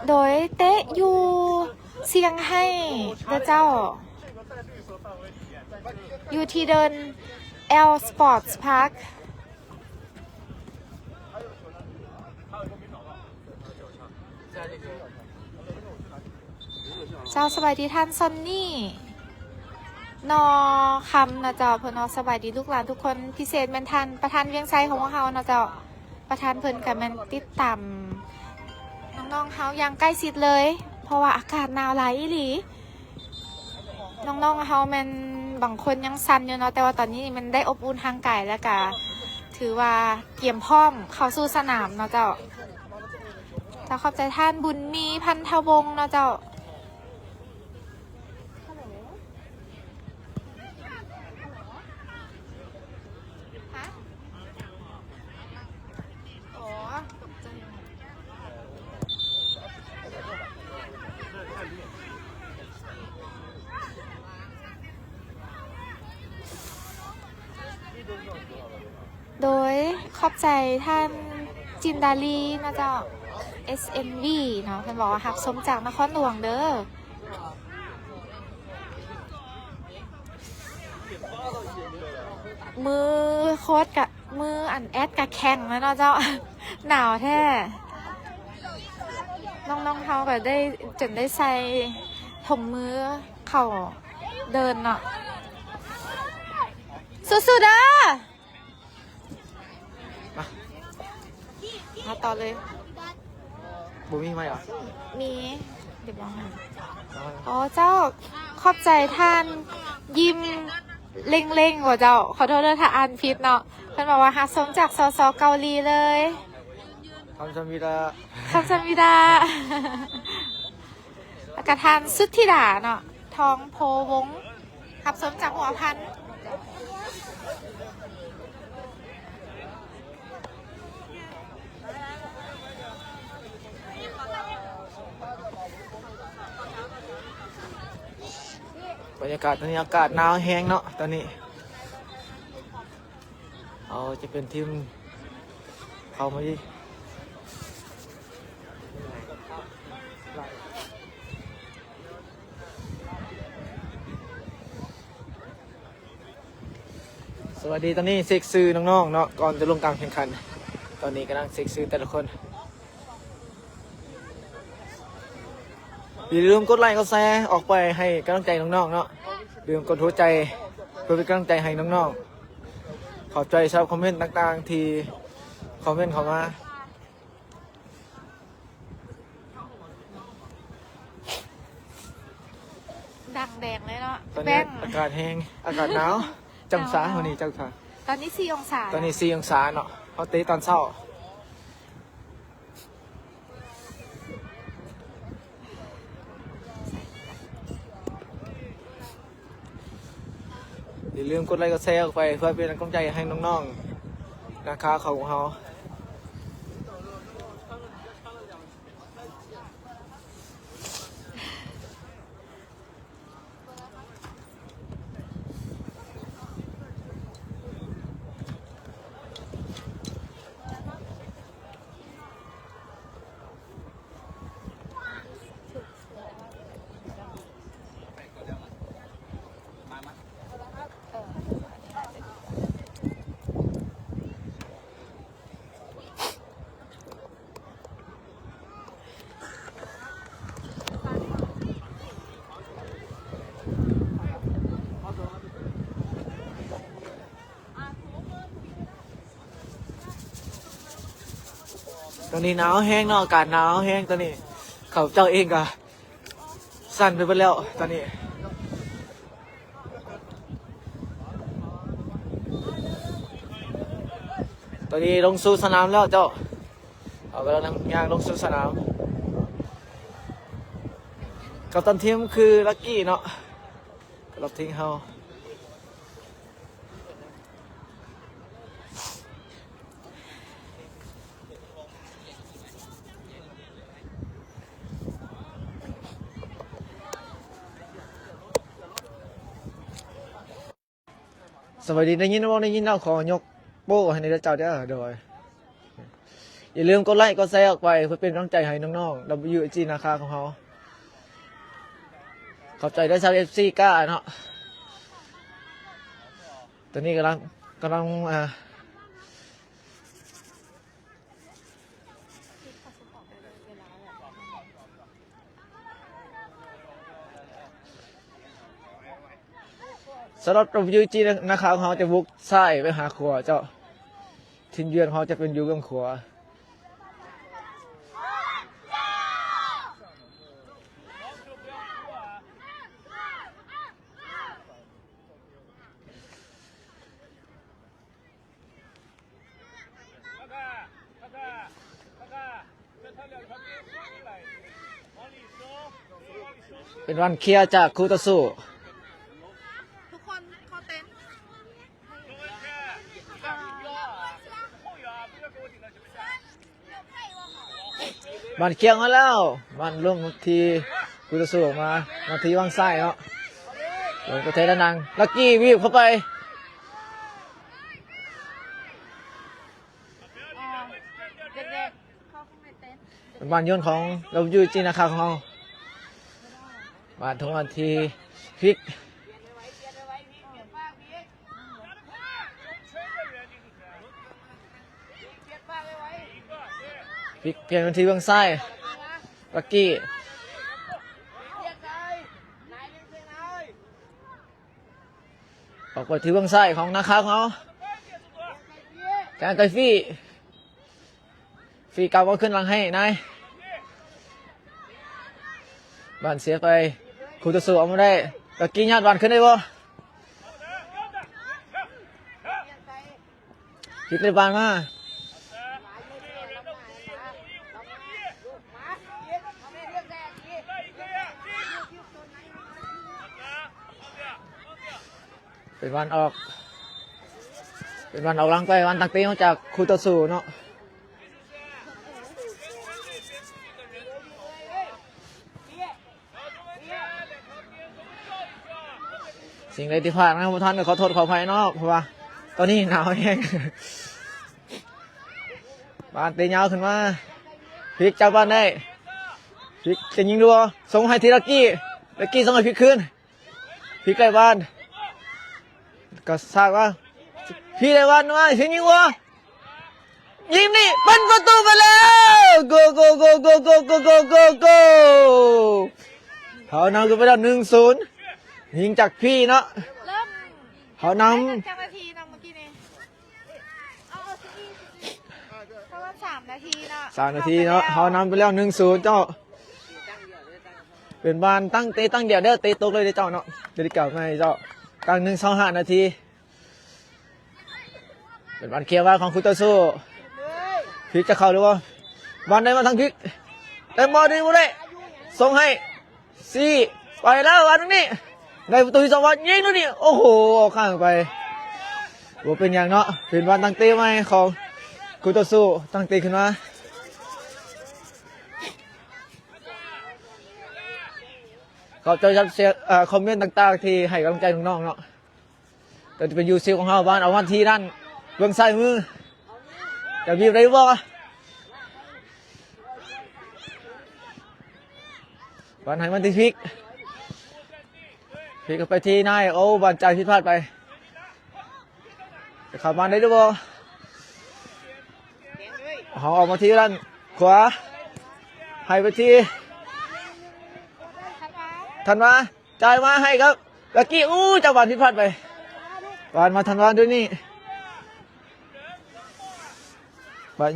โดยเตะอยู่เซียงไฮ้เจ้าอยู่ที่เดิน L Sports Park เจ้าสบายดีท่านซอนนี่นอคำนะเจ้าเพื่อนสบายดีลูกหลานทุกคนพิเศษแมนทันประธานเวียงไซของเขานะเจ้าประธานเพิ่นกับแมนติดต่ำน้องๆเขายังใกล้ชิดเลยเพราะว่าอากาศหนาวหลายอีหลีน้องๆเขาแมนบางคนยังสั่นอยู่เนาะแต่ว่าตอนนี้มันได้อบอุ่นทางกายแล้วก็ถือว่าเกี่ยมพร้อมเข้าสู่สนามเนาะเจ้าขอบใจท่านบุญมีพันธวงศ์เนาะเจ้าโดยขอบใจท่านจินดาลีนะเจ้า SNV เนาะเพิ่นบอกว่าหักสมจากนครหลวงเด้อมือโค้ดกับมืออันแอดกับแข่งแล้วเนาะเจ้า หนาวแท้น้องๆเขาก็ได้จนได้ใส่ถุงมือเข่าเดินเนาะสู้ๆเด้อมาต่อเลยบุมีไหมอ่ะมีเดี๋ยวลองหาอ๋อเจ้าขอบใจท่านยิ้มเล่งๆว่าเจ้าขอโทษด้วยถ้าอ่านผิดเนาะเพื่อนบอกว่าฮักสมจากสเกาหลีเลยคำสมิดาแล้วก็ทานสุดที่ด่าเนาะทองโพวงฮักสมจากหัวพันบรรยากาศตอนนี้อากาศหนาวแห้งเนาะตอนนี้เอาจะเป็นทีมเข้ามาดิสวัสดีตอนนี้เซ็กซ์ซื้อน้องๆเนาะก่อนจะลงการแข่งขันตอนนี้กำลังเซ็กซ์ซื้อแต่ละคนอย่าลืมกดไลค์กดแชร์ออกไปให้กำลังใจน้องๆเนาะลืมกดหัวใจเพื่อเป็นกำลังใจให้น้องๆขอบใจชาวคอมเมนต์ต่างๆที่คอมเมนต์เข้ามาดังแดงเลยเนาะตอนนี้อากาศแห้งอากาศหนาวจังสาวันนี้จังสาตอนนี้4 องศาตอนนี้4 องศาเนาะเขาตีตอนเช้าอย่าลืมกดไลค์กดแชร์ออกไปเพื่อเป็นกำลังใจให้น้องๆนะคะของเขาตอนนี้หนาวแห้งเนาะอากาศหนาวแห้งตอนนี้เขาเจ้าเองก็สั่นไปหมดแล้วตอนนี้ลงสู่สนามแล้วเจ้าเอาไปแล้วย่างลงสู่สนามกัปตันทีมคือลักกี้เนาะกับทิ้งเฮาสวัสดีได้ยินว่าได้ยินเราขอยกโป้ให้ในเจ้าเด้อโดย อย่าลืมกดไลค์กดแชร์ออกไปเพื่อเป็นกำลังใจให้น้องๆ WG นาคาของเขาขอบใจด้วยชาว FC ก้าเนาะตอนนี้กำลังสำหรับ WG นาคาของเขาจะบุกซ้ายไปหาขวาเจ้าทีมเยือนเขาจะเป็นอยู่เบื้องขวาเป็นวันเคลียร์จากคู่ต่อสู้ทุกคนเข้าเต็นท์มันเคลียร์มาแล้วมันร่วมทีคู่ต่อสู้ออกมาทีว่างซ้ายเนาะลงประเทศด้านนังลักกี้วีบเข้าไปเด็กๆเข้าข้างในเต็นท์ เป็นบ้านยนต์ของWG นาคาของเราบ้านทุกวันทีพลิกเปลี่ยนเป็นทีเบื้องซ้ายลักกี้ออกไปทีเบื้องซ้ายของนาคาของเขาการไกฟี่กลับมาขึ้นหลังให้นายบ้านเสียไปคูตะสูเอามาได้ลักกี้ญาติบ้านขึ้นได้บ่พลิกเลยบ้านมาเป็นวันออกหลังไปวันตักเตะจากคูตะสูเนาะสิ่งใดที่พลาดนะครับท่านก็ขอโทษขออภัยเนาะเพราะว่าตอนนี้หนาวแห้งบ้านเตะยาวขึ้นมาพลิกจับบ้านได้พลิกจะยิงดูส่งให้ทีลักกี้ส่งให้พลิกขึ้นพลิกใกล้บ้านก็ทราบว่าพี่ได้วันมาถึงยิงวะยิงนี่เป็นประตูไปแล้วโกเขานำกันไปแล้ว1-0ยิงจากพี่เนาะเริ่มเขานจากนาทีนะเมื่อกี้นี่เอาเพราะว่า3 นาทีนะำ3 นาทีเนาะเขานำไปแล้ว1-0เจ้าเป็นบ้านตั้งเดี่ยวเด้อเตะตกเลยเจ้าเนาะเดี๋ยวกลับมาเจ้ากลาง1-25 นาทีเป็นวันเคลียร์ว่าของคุตาสู้พลิกจะเข้าหรือว่าบอลได้มาทางพลิกแต่บอลดีบุเล่ส่งให้ซีไปแล้ววันนี้ในประตูที่2วันยิงนู่นนี่โอ้โหข้างไปว่าเป็นอย่างเนาะเป็นวันตั้งเตะไหมของคุตาสู้ตั้งเตะขึ้นมาขอบใจรับเสียคอมเมนต์ต่างๆที่ให้กำลังใจน้องๆเนาะก็จะเป็นยูซิลของเราบ้านเอาวันที่ด้านเบื้องซ้ายมือจะมีอะไรบ้างบ้านไหนมันติดพลิกก็ไปที่นายโอ้บ้านใจผิดพลาดไปจะขับบ้านได้ด้วยบ่เขาออกมาที่ด้านขวาให้ไปที่ทันมาจ่ายมาให้ครับลักกี้จังหวะผิดพลาดไปบานมาทันวานด้วยนี่บาน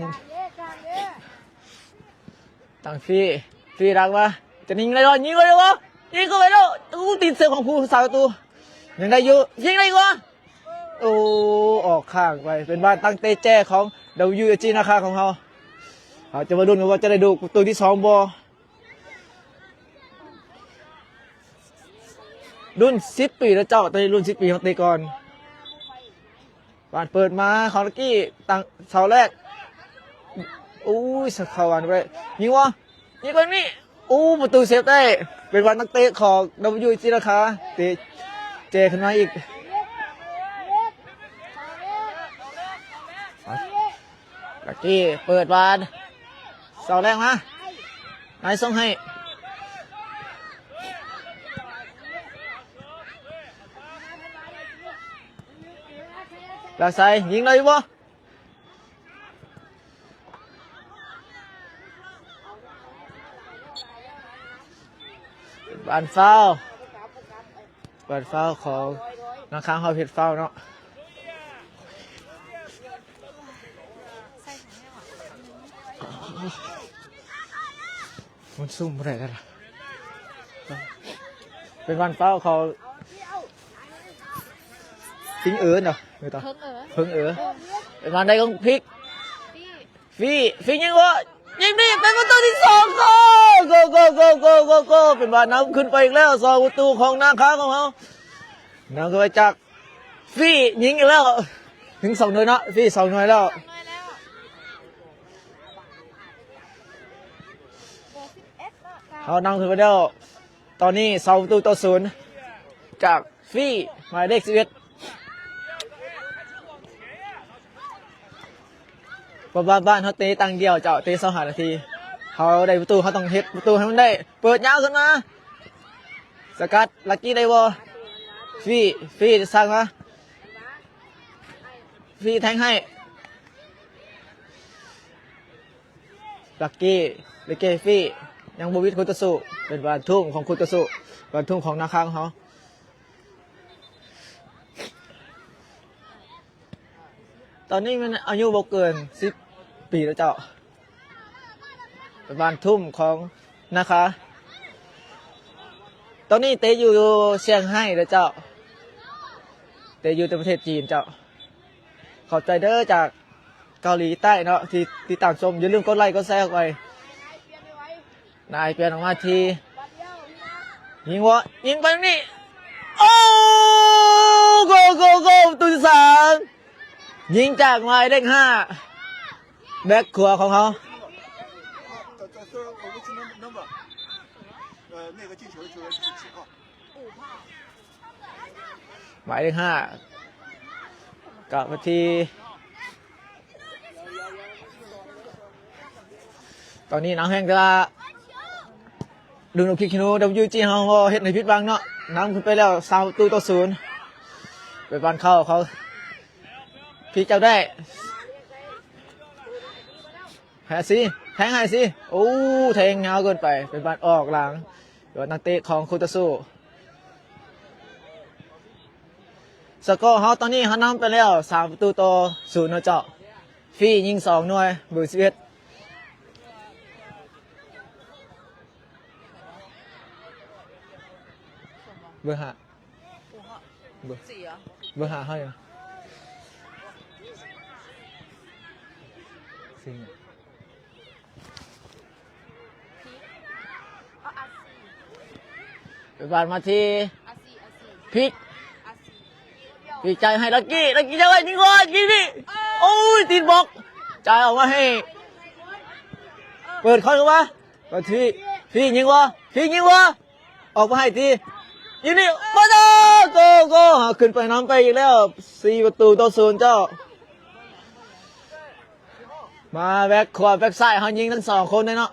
ตั้งฟรีรักมาจะยิงอะไรวะยิงก็ไปแล้วติดเสือของผู้สาวประตูยังได้อยู่ยิงอะไรวะออกข้างไปเป็นบ้านตั้งเตะแจ้ของWG นาคาของเขาจะมาดูกันว่าจะได้ดูประตูที่2บ่รุ่น10 ปีแล้วเจ้าตอนนี้รุ่น10 ปีของเตะก่อนบ้านเปิดมาของลักกี้ตั้งเสาแรกสักเข้าวันไปยิงวะยิงคนนี้ประตูเซฟได้เป็นวันนักเตะของWG นาคาเตะเจขึ้นมาอีกลัก กี้เปิดบาลเสาแรงมานายส่งให้หลักใส่ยิงเลยบ่บานฟาวบานฟาวของนักค้างเขาผิดฟาวเนาะมันซุ่มอะไรกันล่ะเป็นวันเฝ้าเขาทิ้งเอิญเหรอไม่ต้อง เพิ่งเออ เป็นวันใดของพริก พี่ ฟียิงวะยิงดิเป็นประตูที่สองโกเป็นวันน้ำขึ้นไปอีกแล้วสองประตูของนาค้าของเขานำขึ้นไปจากฟียิงอีกแล้วถึง2 หน่วยเนาะฟี2 หน่วยแล้ว เขานำขึ้นไปแล้วตอนนี้2 ประตูต่อ 0จากฟี่หมายเลข11บ้านเขาเตะตังเดียวเจ้าเตะ25 นาทีเขาได้ประตูเขาต้องเฮ็ดประตูให้มันได้เปิดยาวขึ้นมาสกัดลักกี้ได้บ่ฟี่สร้างมาฟี่แทงให้ลักกี้เลเกฟี่ยังบวิทคุตสุเป็นบานทุ่งของคุตสุบานทุ่งของนาค้างเขาตอนนี้มันอายุบ่เกิน10 ปีแล้วเจ้าเป็นบานทุ่งของนาคาตอนนี้เตะอยู่เซี่ยงไฮ้แล้วเจ้าเตะอยู่ในประเทศจีนเจ้าขอบใจเด้อจากเกาหลีใต้เนาะที่ตามชมอย่าลืมกดไลค์กดแชร์ออกไปนายเปลี่ยนออกมาทียิงวะยิงไปนี่โอ้โกประตูที่3ยิงจากหมายเลข5แบ็คขวาของเขาหมายเลข5กลับมาทีตอนนี้น้ำแห้งจะดูนกคิกคินูWG เฮาเฮ็ดในพิษบังเนาะน้ำขึ้นไปแล้ว3 ประตูต่อ 0ไปบอลเข้าเขาพี่เจ้าได้แพ้สิแทงให้สิโอ้แทงเงาเกินไปเป็นบอลออกหลังเดี๋ยวนักเตะของคุตสุสกอร์เฮาตอนนี้เขานำไปแล้ว3 ประตูต่อ 0เนาะเจ้าฟี่ยิง2 หน่วยเบอร์11เบอร์5เบอร์5ให้เหรอสิงไปบานมาทีพลิกพี่ใจให้ลักกี้จะไว้ยิงก่อนยิงดิโอ้ยตีนบล็อกใจออกมาให้เปิดคอนเข้ามาก็ทีพี่ยิงวะออกมาให้ทียิงดิมาโกขึ้นไปน้ำไปอีกแล้ว4 ประตูต่อ 0เจ้ามาแบ็คขวาแบ็คซ้ายเขายิงทั้ง2 คนเลยเนาะ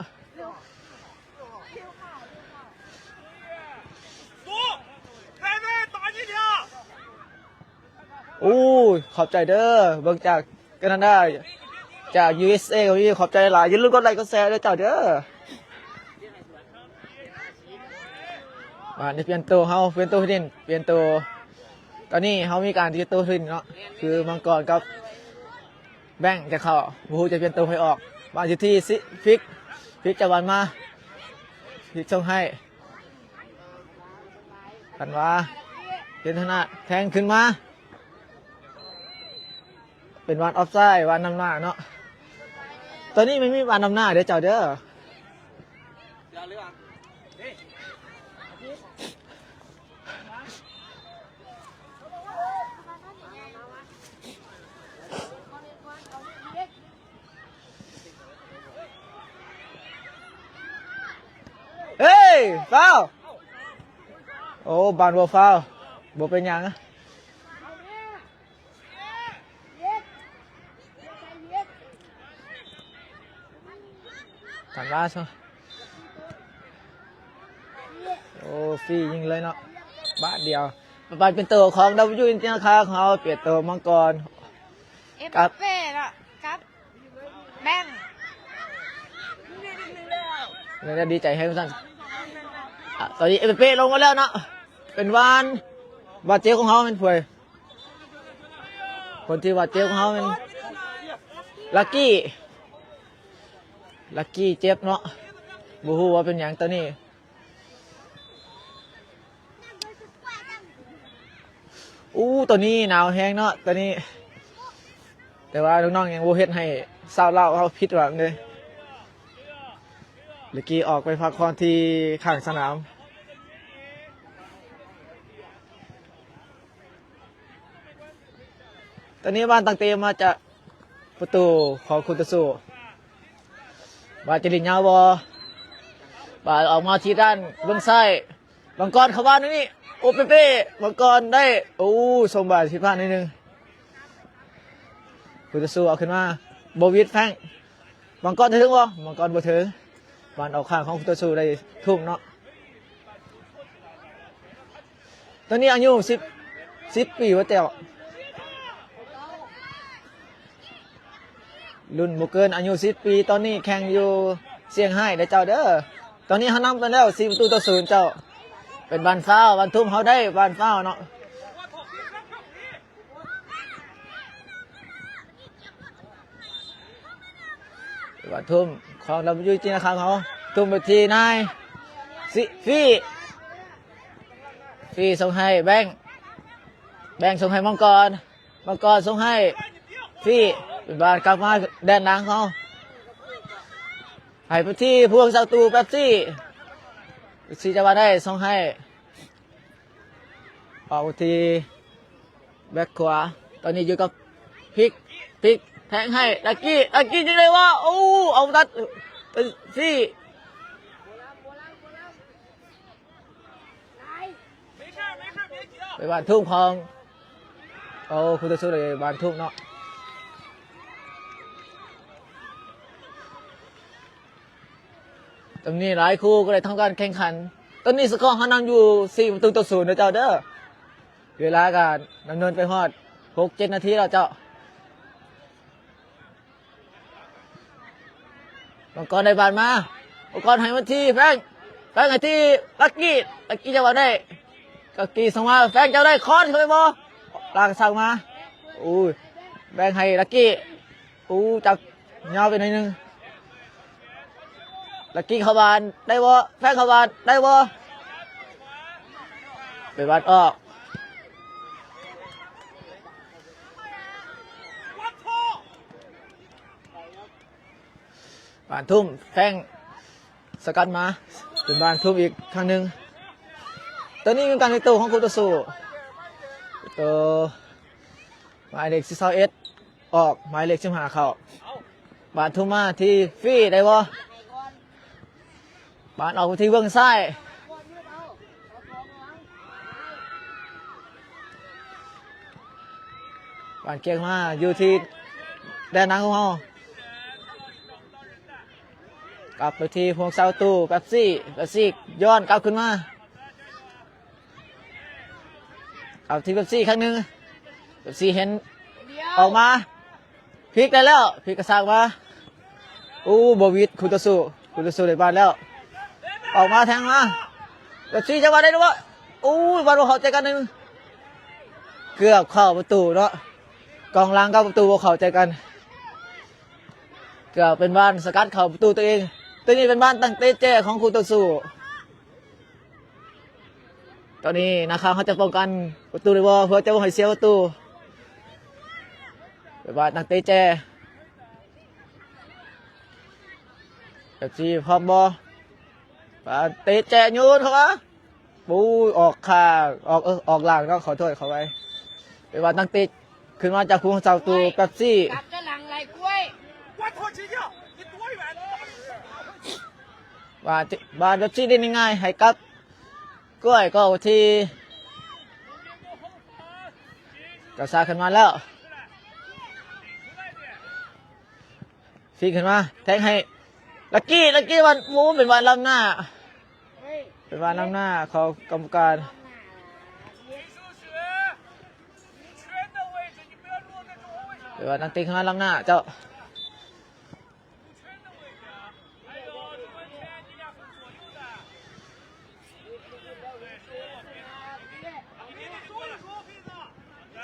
โอ้ยขอบใจเด้อเบิ่งจากแคนาดาจาก USA ก็มีขอบใจหลายอย่าลืมกดไลค์กดแชร์ด้วยเจ้าเด้อมาในเปลี่ยนตัวเฮาเปลี่ยนตัวที่ดินเปลี่ยนตัวตอนนี้เฮามีการที่จะตัวขึ้นเนาะคือมังกรกับแบงค์จะเข้าบูฮูจะเปลี่ยนตัวให้ออกมาอยู่ที่ฟิกจะวันมาฟิกส่งให้กันว่าเป็นธนาแทงขึ้นมาเป็นวันออฟไซด์วันนำหน้าเนาะตอนนี้ไม่มีวันนำหน้าเดี๋ยวเจ้าเด้อเฮ้ยฟาวโอ้บานบัวฟาวบัวเป็นยังนะ ถามว่าใช่โอ้ฟรียิงเลยเนาะบาทเดียวไปเป็นตัวของดาวยูอินเตอร์คาของเราเปลี่ยนตัวมังกร เอ็ม ครับ เป้ละครับแบงค์ เนี่ยดีใจให้ทุกท่านตอนนี้เอเป้ลงมาแล้วเนาะเป็นวานเจ๊ของเขาเป็นผู้คนที่เจ๊ของเขาเป็นลักกี้เจ็บเนาะบูฮูว่าเป็นอย่างตัวนี้ตัวนี้หนาวแห้งเนาะตัวนี้แต่ว่าน้องๆยังบูเฮ็ดให้เศร้าเล่าเขาผิดหวังเลยลักกี้ออกไปพักผ่อนที่ข้างสนามตอนนี้บ้านตังเตมาจากประตูของคุณตะสูบาจริญญาวบาออกมาที่ด้านเบื้องซ้ายบังกรเข้าบ้านนี่โอเปเป้บังกรได้ส่งบาทผิดพลาดนิดนึงคุณตะสูเอาขึ้นมาโบวิดแฟงบังกรถึงบ่บังกรบ่ถึงบานออกข้างของคุณตะสูได้ทุ่มเนาะตอนนี้อายุ10 ปีว่าแต่รุ่นบุกเกินอายุ10 ปีตอนนี้แข่งอยู่เซี่ยงไฮ้ได้เจ้าเด้อตอนนี้เขานำไปแล้ว4-0เจ้าเป็นบานฟ้าวบานทุ่มเขาได้บานฟ้าวเนาะบานทุ่มของเราอยู่จริงนะครับเขาทุ่มไปทีนายฟี่ส่งให้แบงค์ส่งให้มังกรส่งให้ฟี่เป็นบานกลับมาแดนหลังเขาให้ไปที่พวงศัตรูแป๊บซี่จะมาได้ส่งให้ออกทีแบ็คขวาตอนนี้อยู่กับพลิกแทงให้ลักกี้จริงเลยว่าเอาตัดซี่ไปบ้านทุ่งของคุณตะสู้เลยบ้านทุ่งเนาะตรงนี้หลายคู่ก็เลยทำการแข่งขันตอนนี้สกอร์เขานำอยู่4-0นะเจ้าเด้อเวลาการดำเนินไปฮอด6-7 นาทีแล้วเจ้ามังกรได้บานมามังกรให้มาที่แฟงให้ที่ลักกี้จะว่าได้ลักกี้ส่งมาแฟงจะได้คอนเข้าไปบ่ลากสั่งมาแบงให้ลักกี้จับยาวไปหน่อยนึงลักกี้เข้าบานได้บ่แฟงเข้าบานได้บ่ไปบานออกบานทุ่มแฟงสกัดมาเป็นบานทุ่มอีกครั้งหนึ่งตอนนี้เป็นการในตัวของคุณตะสูตัวหมายเลข41ออกหมายเลข15เข้าบานทุ่มมาที่ฟี่ได้บ่บานออกที่เบื้องซ้ายบานเกียงมาอยู่ที่แดนหนังของเรากลับไปที่พวงเสาตู้แป๊บซี่ย้อนกลับขึ้นมากลับที่แป๊บซี่ครั้งหนึ่งแป๊บซี่เห็นออกมาพลิกได้แล้วพลิกกระซังมาบวิดคุณตะสู้ได้บ้านแล้วออกมาแทงมาแป๊บซี่จะมาได้หรือวะบอลเขาใจกันหนึ่งเกือบเข้าประตูเนาะกองหลังกับประตูเข้าใจกันเกือบเป็นบ้านสกัดเข้าประตูตัวเองตัวนี้เป็นบ้านตั้งเตะแจ้ของคุณตะสู้ตอนนี้นะครับเขาจะป้องกันประตูเลยว่าเพื่อจะไม่ให้เสียประตูเป็นบ้านตั้งเตะแจ้แบบที่พร้อมบอบ้านเตะแจ้ยูนเขาวะออกขาออกหลังก็ขอโทษเขาไปเป็นบ้านตั้งเตะขึ้นมาจากพวงเสาตูแป๊บซี่บ้านแบบซี่ได้ง่ายๆให้กับกล้วยก็ที่กระซาขึ้นมาแล้วฟีขึ้นมาแทงให้ ลักกี้วันมูเป็นวันล้ำหน้าเป็นวันล้ำหน้าเขากรรมการเป็นวันตั้งตีข้างหน้าล้ำหน้าเจ้า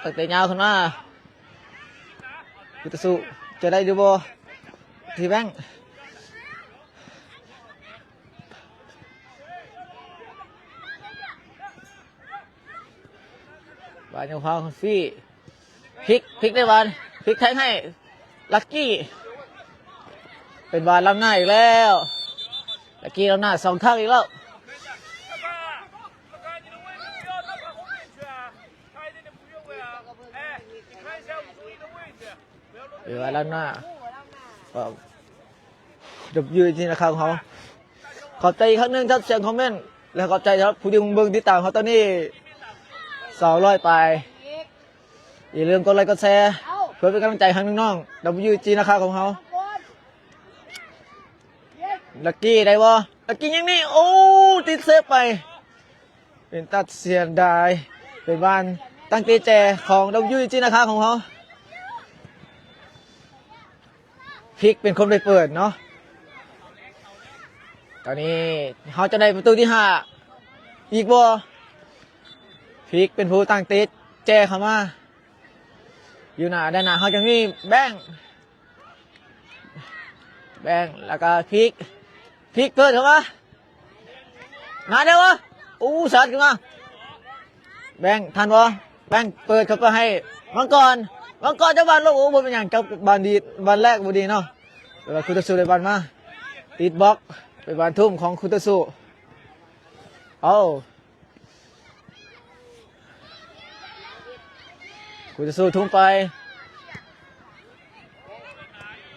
ตั้งแต่ยาวขึ้นมาพุทธสุจะได้ดูบ่ทีแบงค์บานยังพาคนฟี่พลิกได้บานพลิกแทงให้ลักกี้เป็นบานล้ำหน้าอีกแล้วลักกี้ล้ำหน้า2 ครั้งอีกแล้วเป็นบานล้ำหน้าดับยืนจริงนะครับเขาขอบใจอีกครั้งหนึ่งครับเสียงคอมเมนต์แล้วขอบใจครับผู้ที่เบิ่งติดตามเขาตอนนี้200 ไปอย่าลืมกดไลค์กดแชร์เพื่อเป็นกำลังใจให้น้องๆ WG นะครับของเขาลักกี้ได้บ่ลักกี้ยังนี่โอ้ติดเซฟไปเป็นตัดเสียดายเป็นบ้านตั้งตีแจของ WG นะครับของเขาพลิกเป็นคนไปเปิดเนาะตอนนี้เขาจะได้ประตูที่5อีกบ่พลิกเป็นผู้ตั้งตีแจเข้ามาอยู่หน้าด้านหน้าเขาจะมีแบงแล้วก็พลิกเปิดเข้ามาเดี๋ยววะอู้สัตว์ขึ้นมาแบงทันวะแบงเปิดเข้าไปให้มังกรเจ้าบ้านโลกโอ้บนเป็นอย่างเจ้าบ้านดีบ้านแรกบดีเนาะเวลาคุตสุเลยบ้านมาติดบล็อกเป็นบ้านทุ่มของคุตสุเอาคุตสุทุ่มไป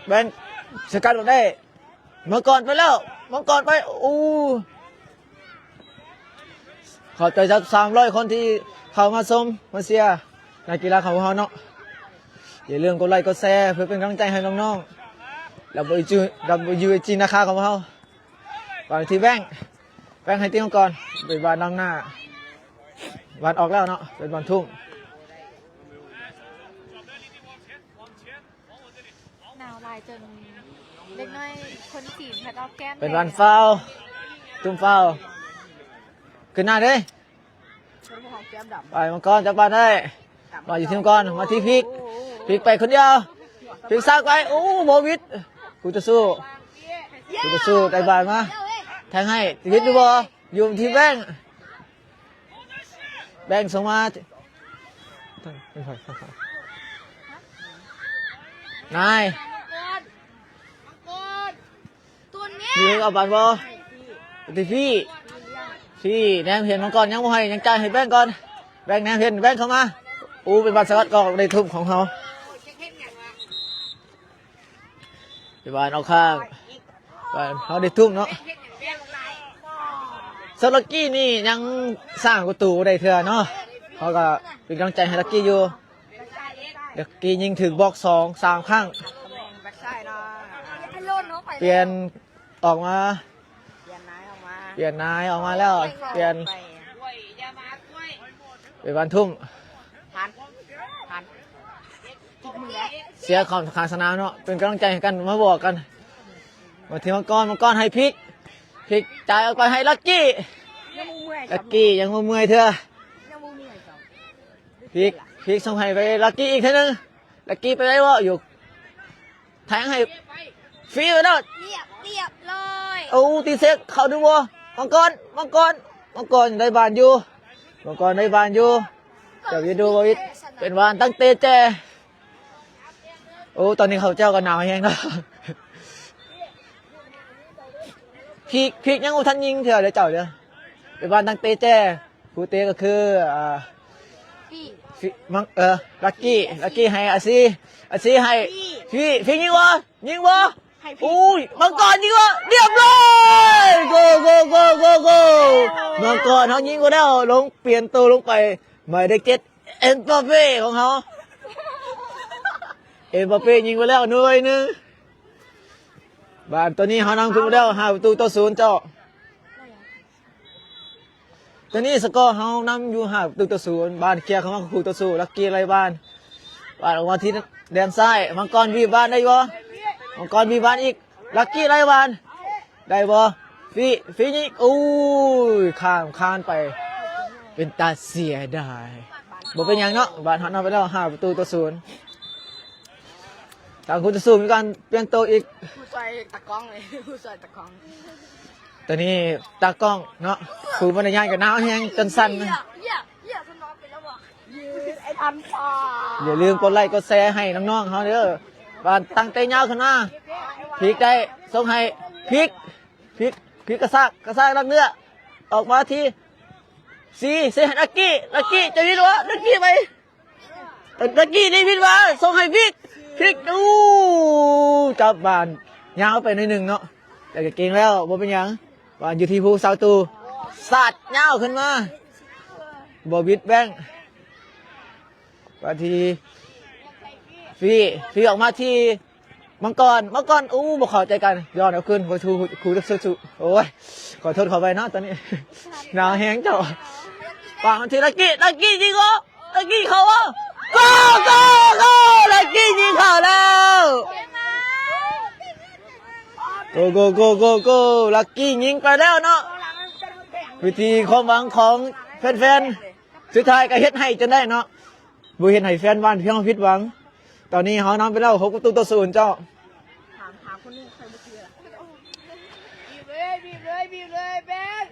แบงสกัดมาได้มังกรไปแล้วมังกรไปอู้ขอบใจจาก300 คนที่เข้ามาชมมาเชียร์นักกีฬาของเราเนาะอย่าลืมกดไลค์กดแชร์เพื่อเป็นกำลังใจให้น้องๆWG นะคะของเราบางทีแบงให้ตีมังกรเป็นบอลนำหน้าบอลออกแล้วเนาะเป็นบอลทุ่มหนาวลายจนเล็กน้อยคนจีนแพทออฟแก้มเป็นบอลฟาวตุ้มฟาวขึ้นหน้าเลยไปมังกรจับบอลได้มาอยู่ที่มังกรมาที่พลิกไปคนเดียวพลิกซากไปโอ้โบวิดกูจะสู้ได้บอลมาแทงให้วิดดูบอลอยู่ที่แบงส่งมานายยืนเอาบอลบอที่พี่แนมเห็นมังกรยังไม่ให้ยังจ่ายให้แบงก่อนแนมเห็นแบงเข้ามาอู้เป็นบอลสกัดกองในทุ่มของเขาเป็นบอลเอาข้างบอลเขาได้ทุ่มเนาะสลักกี้นี่ยังสร้างประตูได้เถื่อเนาะเขาก็เป็นกำลังใจให้ลักกี้อยู่ลักกี้ยิงถึงบล็อก2-3 ครั้งเปลี่ยนออกมาเปลี่ยนนายออกมาแล้วเปลี่ยนเป็นวันทุ่มเสียความขาดสนามเนาะเป็นกำลังใจให้กันมาบอกกันมาทีมังกรให้พลิกจ่ายออกไปให้ลักกี้ยังเมื่อยเถอะพลิกส่งให้ไปลักกี้อีกทีนึงลักกี้ไปได้วะอยู่แทงให้ฟรีไปแล้วเรียบเลยโอ้ตีเซ็กเขาดูวะมังกรได้บานอยู่เดี๋ยวจะดูว่าเป็นวานตั้งเตะแจโอ้ตอนนี้เขาเจ้ากันหนาวแห้งนะพลิกยังอุทันยิงเถอะเดี๋ยวเจ้าเดี๋ยวเป็นวานตั้งเตะแจผู้เตะก็คือลักกี้ให้อาซีให้พี่ยิงวะอุ้ยมังกรยิงวะเรียบร้อยโกมังกรเขายิงก็แล้วลงเปลี่ยนตัวลงไปหมายเลข7เอ็มบัปเป้ของเขาเอ็มบัปเป้ยิงไปแล้วหน่วยนึง บ้านตัวนี้เขานำขึ้นมาแล้ว5-0เจ้าตัวนี้สกอร์เขานำอยู่5-0บ้านเคลียร์เขามาคู่ต่อสู้ลักกี้ไรบ้านออกมาที่แดนซ้ายมังกรวีบ้านได้บ่มังกรวีบ้านอีกลักกี้ไรบ้านได้บ่ฟีนี่อู้ยข้ามคานไปเป็นตาเสียดายบ่เป็นหยังเนาะบ้านเขานำไปแล้ว5-0ทางคู่ต่อสู้มีการเปลี่ยนตัวอีก ผู้ช่วยตะกล้องเลยผู้ช่วยตะกล้อง ตอนนี้ตากล้องเนาะคือบรรยายกับน้าวแห้งจนสั่นนะ เหี้ยสนองไปแล้ววะยืนไอ้ทันฟ้า อย่าลืมกดไลค์กดแชร์ให้น้องๆเขาเด้อบ้านตั้งใจยาวขึ้นมาพลิกได้ส่งให้พลิกกระซากรักเนื้อออกมาทีเซฮันลักกี้จะวินวะลักกี้ไปลักกี้ได้วินวะส่งให้พลิกดูจับบานยาวไปหนึ่งเนาะแต่ก็เก่งแล้วบ่เป็นหยังบ้านอยู่ที่ภูเสาตูสาดยาวขึ้นมาบ่บิดแบงบางทีฟีออกมาที่มังกรบ่เข้าใจกันย้อนเอาขึ้นครูทักษุโอ้ยขอโทษขอไปเนาะตอนนี้หนาวแห้งเจ้าปางทีลักกี้ยิงลักกี้เขาโกลักกี้ยิงเข้าแล้วโกลักกี้ยิงไปแล้วเนาะวิธีความหวังของแฟนๆสุดท้ายก็เฮ็ดให้จนได้เนาะบ่เฮ็ดให้แฟนบ้านเพียงผิดหวังตอนนี้เขานำไปแล้ว6-0เจ้าถามคนนึงใครเมื่อกี้ล่ะบีบเลยเบน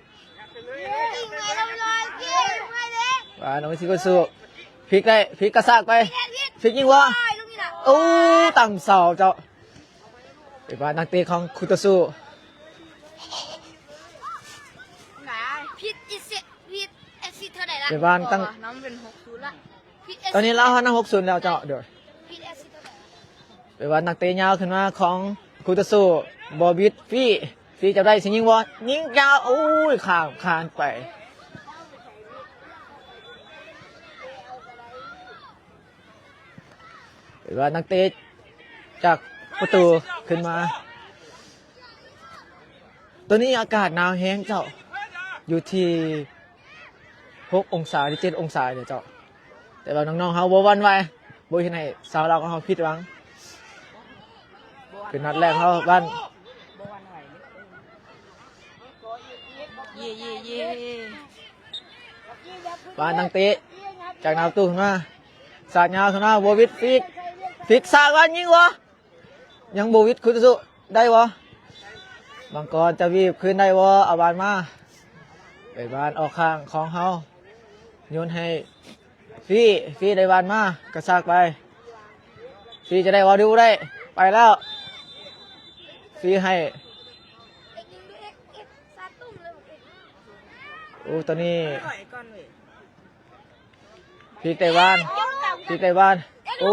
ยิงเลยน้องสิก็สู้พลิกกระซากไปพลิกยิงวะโอ้ต่ำเสาเจ้าเป็นบ้านนักเตะของคุตสุเป็นบ้านตั้ง น้ำเป็น6-0ละตอนนี้เราเขานำ6-0แล้วเจ้าเดี๋ยวเป็นบ้านนักเตะยาวขึ้นมาของคุตสุบอบิดฟีจะได้สิยิงวะยิงยาวโอ้ยข้ามคานไปเป็นบ้านนักเตะจากประตูขึ้นมาตัวนี้อากาศหนาวแห้งเจ้าอยู่ที่6 องศาที่7 องศาเนี่ยเจ้าแต่ว่าน้องๆเขาบ่หวั่นไหวบ่เห็นให้สาวเราของเขาผิดหวังเป็นนัดแรกเขาบ้านเย่บ้านนักเตะจากนาประตูขึ้นมาสาดยาวขึ้นมาโบวิดฟิกสาดวันยิงวะยังโบวิดคุณสุได้วะบางกรจะวีบขึ้นได้วะเอาบานมาไปบานออกข้างของเขาโยนให้ฟีได้บานมากระซากไปฟีจะได้วะดูได้ไปแล้วฟีให้โอ้ตอนนี้ฟีได้บานโอ้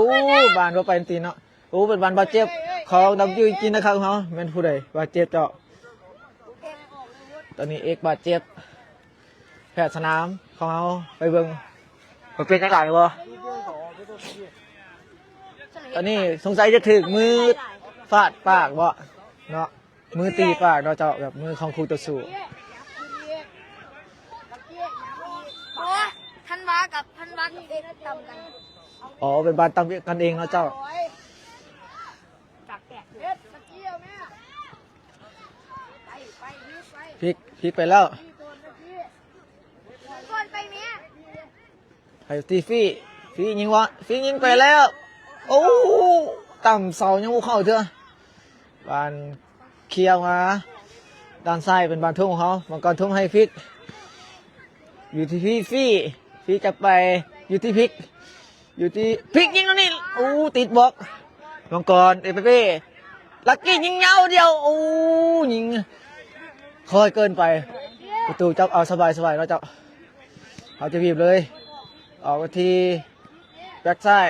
บานว่าไปตีเนาะโอ้เป็นบานบาดเจ็บของดับยืนกินนะครับเขาแม่นผู้ใดบาดเจ็บเจาะตอนนี้เอกบาดเจ็บแพทย์สนามของเขาไปเบิ่งมันเป็นยังไงวะตอนนี้สงสัยจะถึงมือฟาดปากบ่เนาะมือตีปากเราเจาะแบบมือของครูตัวสูท่านว่ากับเอกตำกัน อ๋อเป็นบานตั้งกันเองเนาะเจ้าพลิกไปแล้วไอ้ฟียิงวะฟียิงไปแล้วโอ้ต่ำเสายังไม่เข้าเถอะบานเคลียร์มาด้านซ้ายเป็นบานทุ่งของเขามังกรทุ่งให้ฟิกอยู่ที่ฟีจะไปอยู่ที่พลิกยิงแล้วนี่โอ้ติดบล็อกมังกรเป้ลักกี้ยิงยาวเดียวโอ้ยิงคอยเกินไปประตูจับเอาสบายแล้วจับเอาจะบีบเลยออกทีแบ็คซ้าย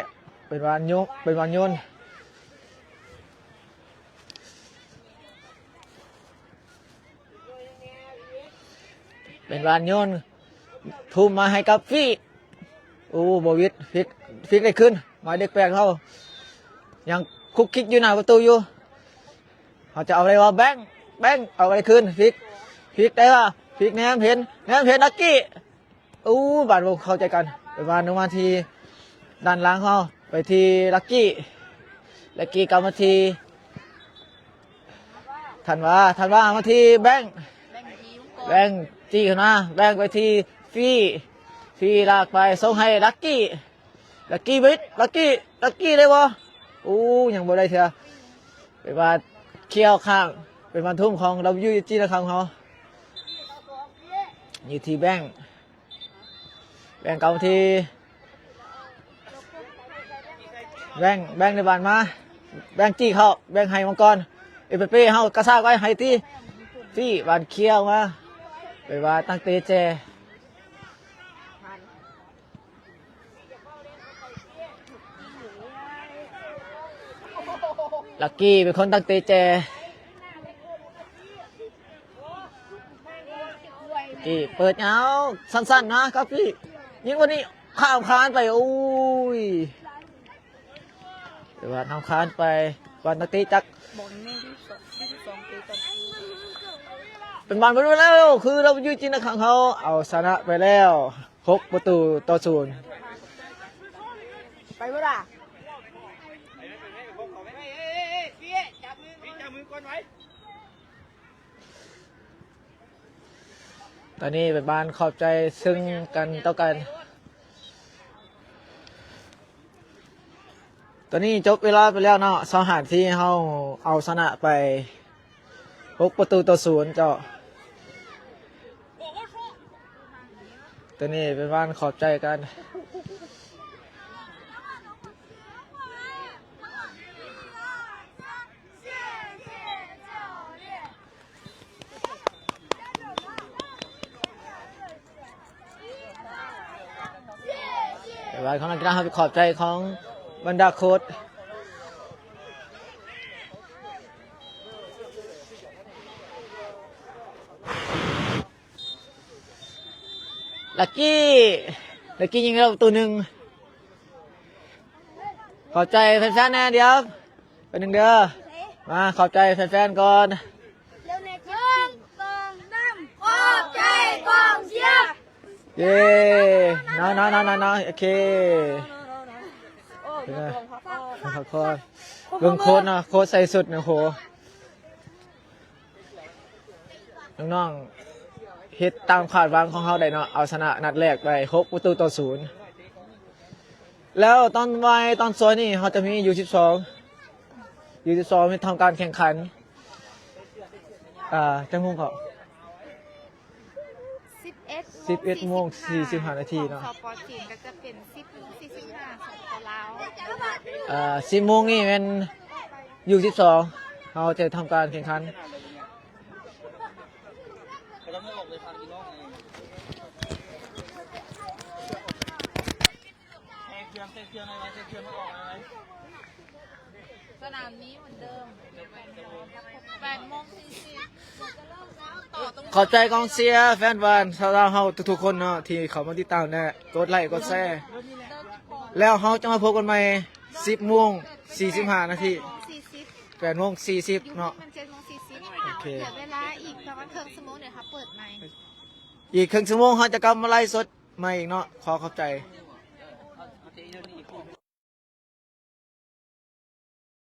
เป็นวานโยนเป็นวานโยนทุ่มมาให้กับฟีโอ้โบวิดฟิกได้ขึ้นหมายเด็กแปลกเขายังคุกคิกอยู่หน้าประตูอยู่เ เขาจะเอาอะไรวะแบงค์เอาอะไรคืนพลิกได้ป่ะพลิกแหนมเห็นลักกี้อู้บาดวงเข้าใจกันไปบานลงมาทีด้านหลังเขาไปทีลักกี้กลับมาทีทันว่ามาทีแบงค์จี้ขึ้นมาแบงค์ไปทีฟี่ลากไปส่งให้ลักกี้บิดลักกี้ได้บ่อู้ยังบ่ได้เถอะไปบานเคี่ยวข้างเป็นบานทุ่มของเราอยู่จี้นะครับเขาอยู่ที่แบงค์เก่าทีแบงค์ในบ้านมาแบงค์จี้เข้าแบงค์ให้มังกรเอเปเป้เข้ากระซ่าไว้ให้ที่บ้านเคี้ยวมาไปว่าตั้งเตเจลักกี้เป็นคนตั้งเตเจกี้เปิดเงาสั้นๆนะครับพี่ยิ่งวันนี้ข้ามคานไปอุ้ยเดี๋ยวว่าทำคานไปวันนักตีจักเป็นบอลไปด้วยแล้วคือเรายืดจินนะขังเขาเอาชนะไปแล้ว6-0ไปบ่ล่ะพี่จับมือก่อนไว้ ตอนนี้เป็นบ้านขอบใจซึ่งกันต่อกันตอนนี้จบเวลาไปแล้วเนาะสองหารที่เขาเอาชนะไป6-0เจ้าตอนนี้เป็นบ้านขอบใจกันเป็นบ้านของนักกีฬาขอบใจของบรรดาโค้ชลักกี้ยิงเราตัวหนึ่งขอบใจแฟนๆนะเดี๋ยวเป็นหนึ่งเด้อมาขอบใจแฟนๆก่อนเร็วเน็ต1 2 3ขอบใจกองเชียร์ เย้น้อยโอเคเป็นไงขอบคุณเบื้องโค้ดเนาะโค้ดใส่สุดนะโหน้องๆเฮ็ดตามคาดหวังของเขาได้เนาะเอาชนะนัดแรกไป6-0แล้วตอนซอยนี่เขาจะมีU12มีทำการแข่งขันจังหวะเขา11:45 นาทีเนาะสปอร์ตจีนก็จะเป็น10:45ของตัวลาว 10 โมงนี่เป็นU12เขาจะทำการแข่งขันสนามนี้เหมือนเดิม8:40 ขอบใจกองเชียร์แฟนบอลชาวลาวเฮาทุกๆคนเนาะที่เขามาติดตามแน่กดไลค์กดแชร์แล้วเฮาจะมาพบกันใหม่10:45 นาที8:40เนาะมัน7:40โอเค เหลือเวลาอีกประมาณครึ่งชั่วโมงเดี๋ยวครับเปิดไมค์ อีกครึ่งชั่วโมงเฮาจะกลับมาไลฟ์สดใหม่อีกเนาะขอบใจ ค